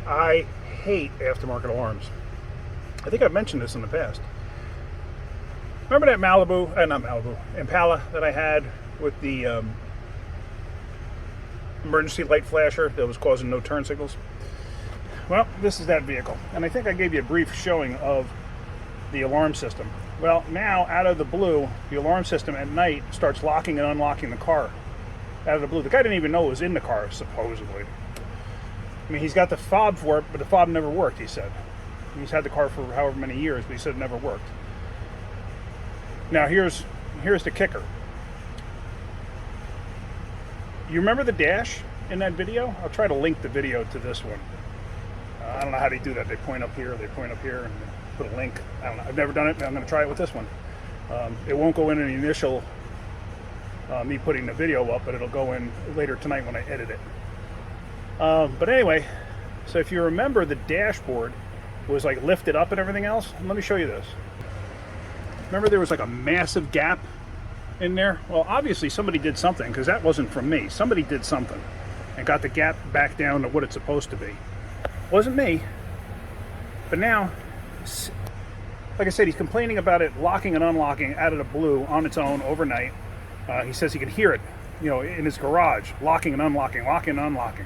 I hate aftermarket alarms. I think I've mentioned this in the past. Remember that Impala that I had with the emergency light flasher that was causing no turn signals? Well, this is that vehicle. And I think I gave you a brief showing of the alarm system. Well, now, out of the blue, the alarm system at night starts locking and unlocking the car. Out of the blue. The guy didn't even know it was in the car, supposedly. I mean, he's got the fob for it, but the fob never worked, he said. He's had the car for however many years, but he said it never worked. Now, here's the kicker. You remember the dash in that video? I'll try to link the video to this one. I don't know how they do that. They point up here, and put a link. I don't know. I've never done it, and I'm going to try it with this one. It won't go in the initial me putting the video up, but it'll go in later tonight when I edit it. But anyway, so if you remember, the dashboard was like lifted up and everything else. Let me show you this. Remember there was like a massive gap in there? Well, obviously somebody did something, because that wasn't from me. Somebody did something and got the gap back down to what it's supposed to be. Wasn't me. But now, like I said, he's complaining about it locking and unlocking out of the blue on its own overnight. He says he can hear it, in his garage, locking and unlocking, locking and unlocking.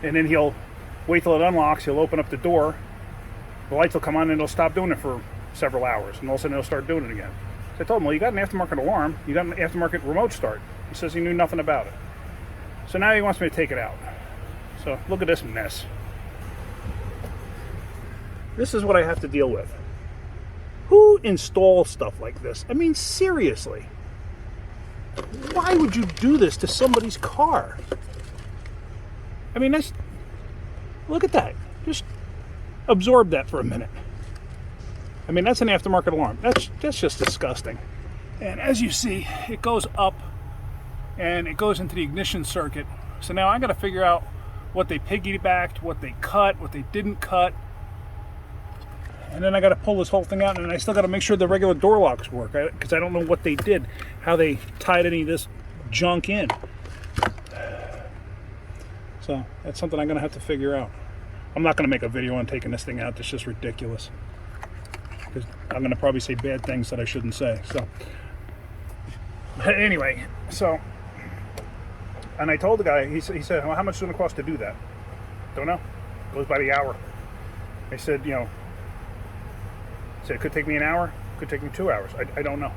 And then he'll wait till it unlocks, he'll open up the door, the lights will come on, and it'll stop doing it for several hours, and all of a sudden he'll start doing it again. So I told him, well, you got an aftermarket alarm, you got an aftermarket remote start. He says he knew nothing about it. So now he wants me to take it out. So look at this mess. This is what I have to deal with. Who installs stuff like this? I mean, seriously. Why would you do this to somebody's car? I mean, look at that. Just absorb that for a minute. I mean, that's an aftermarket alarm. That's just disgusting. And as you see, it goes up and it goes into the ignition circuit. So now I got to figure out what they piggybacked, what they cut, what they didn't cut. And then I got to pull this whole thing out, and I still got to make sure the regular door locks work, because I don't know what they did, how they tied any of this junk in. So that's something I'm going to have to figure out. I'm not going to make a video on taking this thing out. It's just ridiculous. Because I'm going to probably say bad things that I shouldn't say. So anyway, and I told the guy, he said, well, how much is it going to cost to do that? Don't know. Goes by the hour. I said, it could take me an hour, could take me 2 hours. I don't know.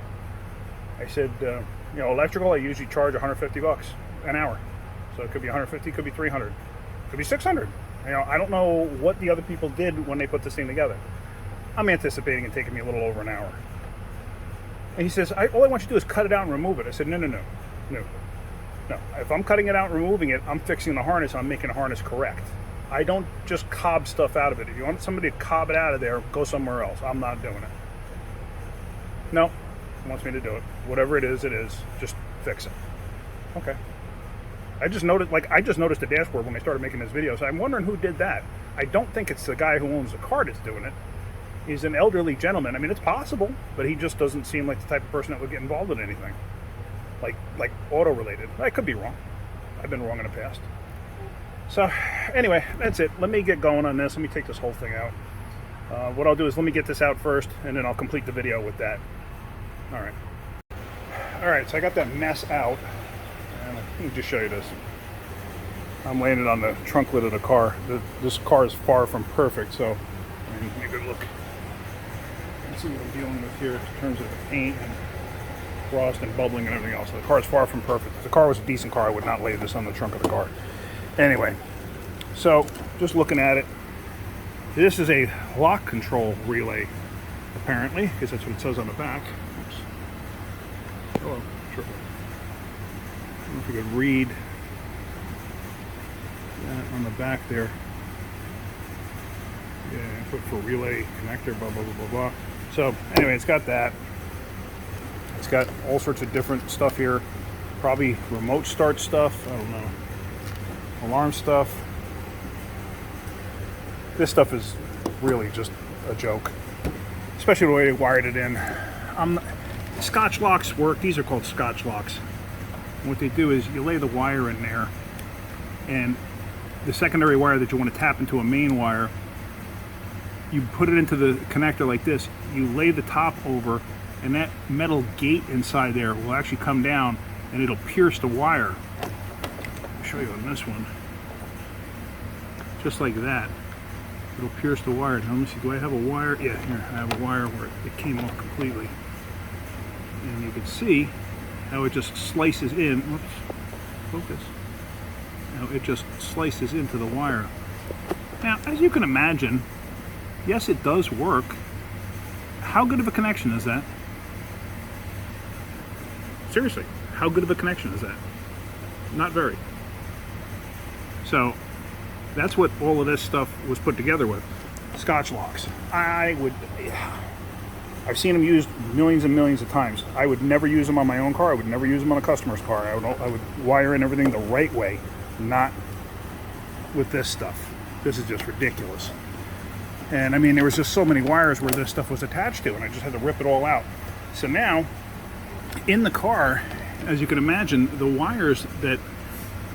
I said, electrical, I usually charge $150 an hour. So it could be 150, could be 300, could be 600. I don't know what the other people did when they put this thing together. I'm anticipating it taking me a little over an hour. And he says, all I want you to do is cut it out and remove it. I said, no. If I'm cutting it out and removing it, I'm fixing the harness, I'm making the harness correct. I don't just cob stuff out of it. If you want somebody to cob it out of there, go somewhere else. I'm not doing it. No, he wants me to do it. Whatever it is, just fix it. Okay. I just noticed the dashboard when I started making this video, so I'm wondering who did that. I don't think it's the guy who owns the car that's doing it. He's an elderly gentleman. I mean, it's possible, but he just doesn't seem like the type of person that would get involved in anything. Like auto-related. I could be wrong. I've been wrong in the past. So, anyway, that's it. Let me get going on this. Let me take this whole thing out. What I'll do is let me get this out first, and then I'll complete the video with that. Alright, so I got that mess out. And let me just show you this. I'm laying it on the trunk lid of the car. This car is far from perfect, so give me a good look. Let's see what I'm dealing with here in terms of the paint and frost and bubbling and everything else. So the car is far from perfect. If the car was a decent car, I would not lay this on the trunk of the car. Anyway, so just looking at it, this is a lock control relay, apparently, because that's what it says on the back. Oops. Oh, sure. I don't know if you could read that on the back there. Yeah, put for relay connector, blah, blah, blah, blah, blah. So, anyway, it's got that. It's got all sorts of different stuff here. Probably remote start stuff. I don't know. Alarm stuff. This stuff is really just a joke, especially the way they wired it in. Scotch locks work. These are called Scotch locks. And what they do is you lay the wire in there, and the secondary wire that you want to tap into a main wire, you put it into the connector like this, you lay the top over, and that metal gate inside there will actually come down and it'll pierce the wire. I'll show you on this one. Just like that. It'll pierce the wire. Now let me see, do I have a wire? Yeah, here, I have a wire where it came off completely. And you can see how it just slices in. Whoops, focus. Now it just slices into the wire. Now, as you can imagine, yes, it does work. How good of a connection is that? Seriously, how good of a connection is that? Not very. So, that's what all of this stuff was put together with. Scotch locks. I've seen them used millions and millions of times. I would never use them on my own car. I would never use them on a customer's car. I would wire in everything the right way, not with this stuff. This is just ridiculous. And I mean, there was just so many wires where this stuff was attached to, and I just had to rip it all out. So now, in the car, as you can imagine, the wires that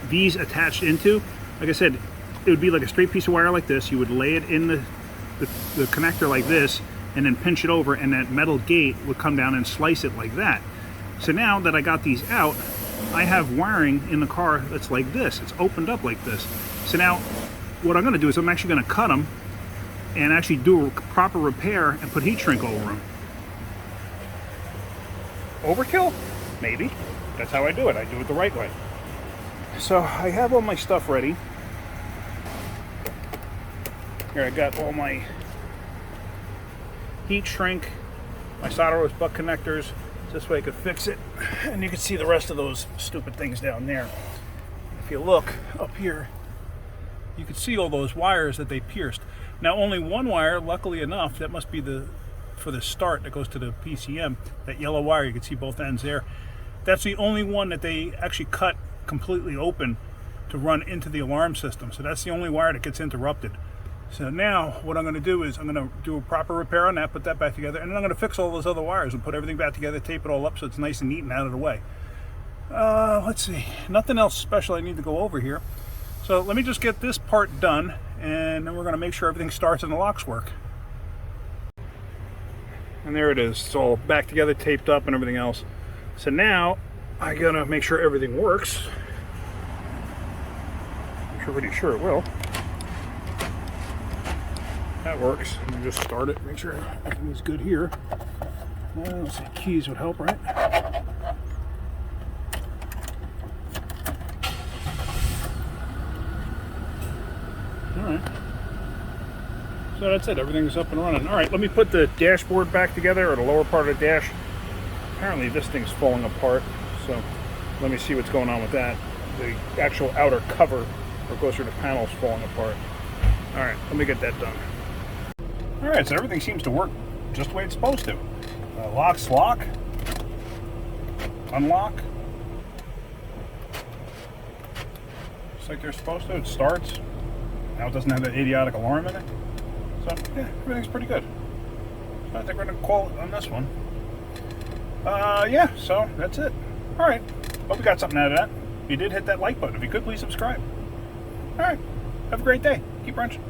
these attached into, like I said, it would be like a straight piece of wire like this. You would lay it in the connector like this, and then pinch it over, and that metal gate would come down and slice it like that. So now that I got these out, I have wiring in the car that's like this. It's opened up like this. So now, what I'm going to do is I'm actually going to cut them and actually do a proper repair and put heat shrink over them. Overkill? Maybe. That's how I do it. I do it the right way. So I have all my stuff ready. Here I got all my heat shrink, my solderless butt connectors. This way I could fix it. And you can see the rest of those stupid things down there. If you look up here, you can see all those wires that they pierced. Now only one wire, luckily enough, that must be for the start that goes to the PCM, that yellow wire, you can see both ends there. That's the only one that they actually cut completely open to run into the alarm system. So that's the only wire that gets interrupted. So now what I'm going to do is I'm going to do a proper repair on that, put that back together, and then I'm going to fix all those other wires and put everything back together, tape it all up so it's nice and neat and out of the way. Let's see, nothing else special I need to go over here. So let me just get this part done, and then we're going to make sure everything starts and the locks work. And there it is. It's all back together, taped up and everything else. So now I got to make sure everything works. I'm pretty sure it will. That works. Let me just start it, make sure everything's good here. Let's see, keys would help, right? Alright. So that's it, everything's up and running. Alright, let me put the dashboard back together, or the lower part of the dash. Apparently this thing's falling apart, so let me see what's going on with that. The actual outer cover, or goes through the panel, is falling apart. Alright, let me get that done. Alright, so everything seems to work just the way it's supposed to. Locks lock. Unlock. Just like they're supposed to. It starts. Now it doesn't have that idiotic alarm in it. So, yeah, everything's pretty good. So I think we're going to call it on this one. Yeah, so that's it. Alright, hope you got something out of that. If you did, hit that like button. If you could, please subscribe. Alright, have a great day. Keep wrenching.